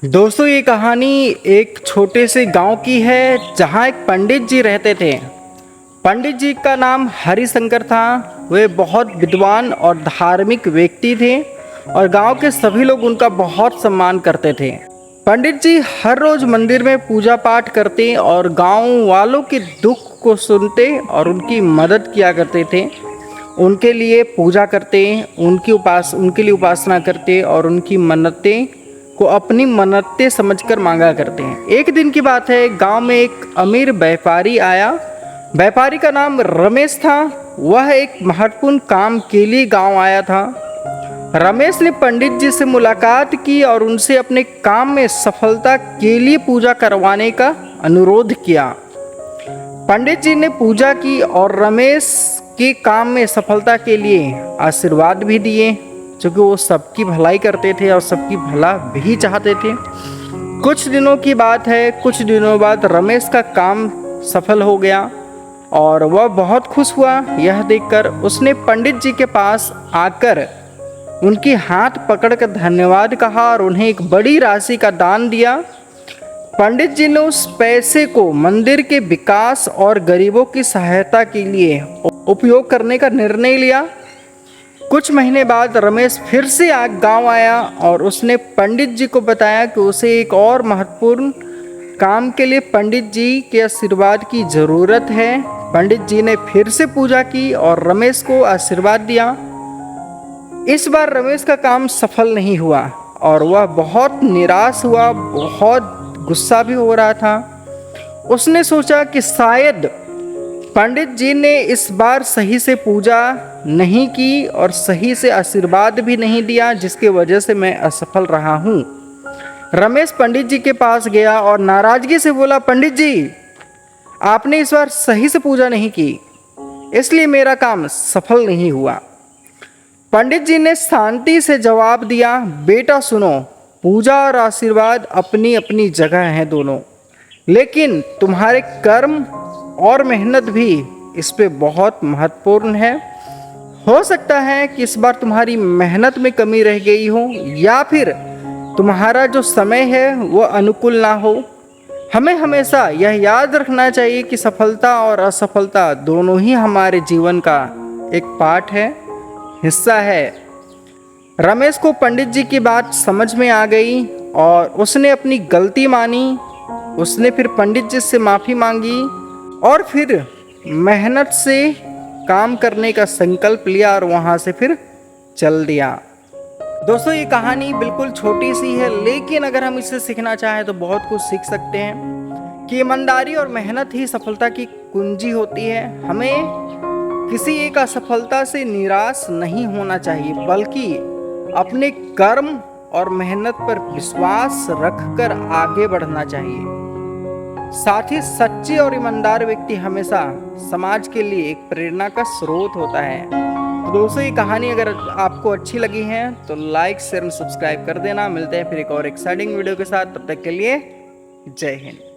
दोस्तों ये कहानी एक छोटे से गांव की है जहां एक पंडित जी रहते थे। पंडित जी का नाम हरिशंकर था। वे बहुत विद्वान और धार्मिक व्यक्ति थे और गांव के सभी लोग उनका बहुत सम्मान करते थे। पंडित जी हर रोज मंदिर में पूजा पाठ करते और गांव वालों के दुख को सुनते और उनकी मदद किया करते थे। उनके लिए पूजा करते, उनके लिए उपासना करते और उनकी मन्नतें को अपनी मन्नतें समझकर मांगा करते हैं। एक दिन की बात है, गांव में एक अमीर व्यापारी आया। व्यापारी का नाम रमेश था। वह एक महत्वपूर्ण काम के लिए गांव आया था। रमेश ने पंडित जी से मुलाकात की और उनसे अपने काम में सफलता के लिए पूजा करवाने का अनुरोध किया। पंडित जी ने पूजा की और रमेश के काम में सफलता के लिए आशीर्वाद भी दिए, क्योंकि वो सबकी भलाई करते थे और सबकी भला भी चाहते थे। कुछ दिनों की बात है, कुछ दिनों बाद रमेश का काम सफल हो गया और वह बहुत खुश हुआ। यह देखकर उसने पंडित जी के पास आकर उनकी हाथ पकड़कर धन्यवाद कहा और उन्हें एक बड़ी राशि का दान दिया। पंडित जी ने उस पैसे को मंदिर के विकास और गरीबों की सहायता के लिए उपयोग करने का निर्णय लिया। कुछ महीने बाद रमेश फिर से गांव आया और उसने पंडित जी को बताया कि उसे एक और महत्वपूर्ण काम के लिए पंडित जी के आशीर्वाद की ज़रूरत है। पंडित जी ने फिर से पूजा की और रमेश को आशीर्वाद दिया। इस बार रमेश का काम सफल नहीं हुआ और वह बहुत निराश हुआ, बहुत गुस्सा भी हो रहा था। उसने सोचा कि शायद पंडित जी ने इस बार सही से पूजा नहीं की और सही से आशीर्वाद भी नहीं दिया, जिसकी वजह से मैं असफल रहा हूँ। रमेश पंडित जी के पास गया और नाराजगी से बोला, पंडित जी, आपने इस बार सही से पूजा नहीं की, इसलिए मेरा काम सफल नहीं हुआ। पंडित जी ने शांति से जवाब दिया, बेटा सुनो, पूजा और आशीर्वाद अपनी अपनी जगह हैं दोनों, लेकिन तुम्हारे कर्म और मेहनत भी इस पे बहुत महत्वपूर्ण है। हो सकता है कि इस बार तुम्हारी मेहनत में कमी रह गई हो या फिर तुम्हारा जो समय है वो अनुकूल ना हो। हमें हमेशा यह याद रखना चाहिए कि सफलता और असफलता दोनों ही हमारे जीवन का एक पार्ट है, हिस्सा है। रमेश को पंडित जी की बात समझ में आ गई और उसने अपनी गलती मानी। उसने फिर पंडित जी से माफ़ी मांगी और फिर मेहनत से काम करने का संकल्प लिया और वहाँ से फिर चल दिया। दोस्तों ये कहानी बिल्कुल छोटी सी है, लेकिन अगर हम इससे सीखना चाहें तो बहुत कुछ सीख सकते हैं कि ईमानदारी और मेहनत ही सफलता की कुंजी होती है। हमें किसी एक असफलता से निराश नहीं होना चाहिए, बल्कि अपने कर्म और मेहनत पर विश्वास रखकर आगे बढ़ना चाहिए। साथ ही सच्चे और ईमानदार व्यक्ति हमेशा समाज के लिए एक प्रेरणा का स्रोत होता है। तो दोस्तों ये कहानी अगर आपको अच्छी लगी है तो लाइक, शेयर और सब्सक्राइब कर देना। मिलते हैं फिर एक और एक्साइटिंग वीडियो के साथ, तब तक के लिए जय हिंद।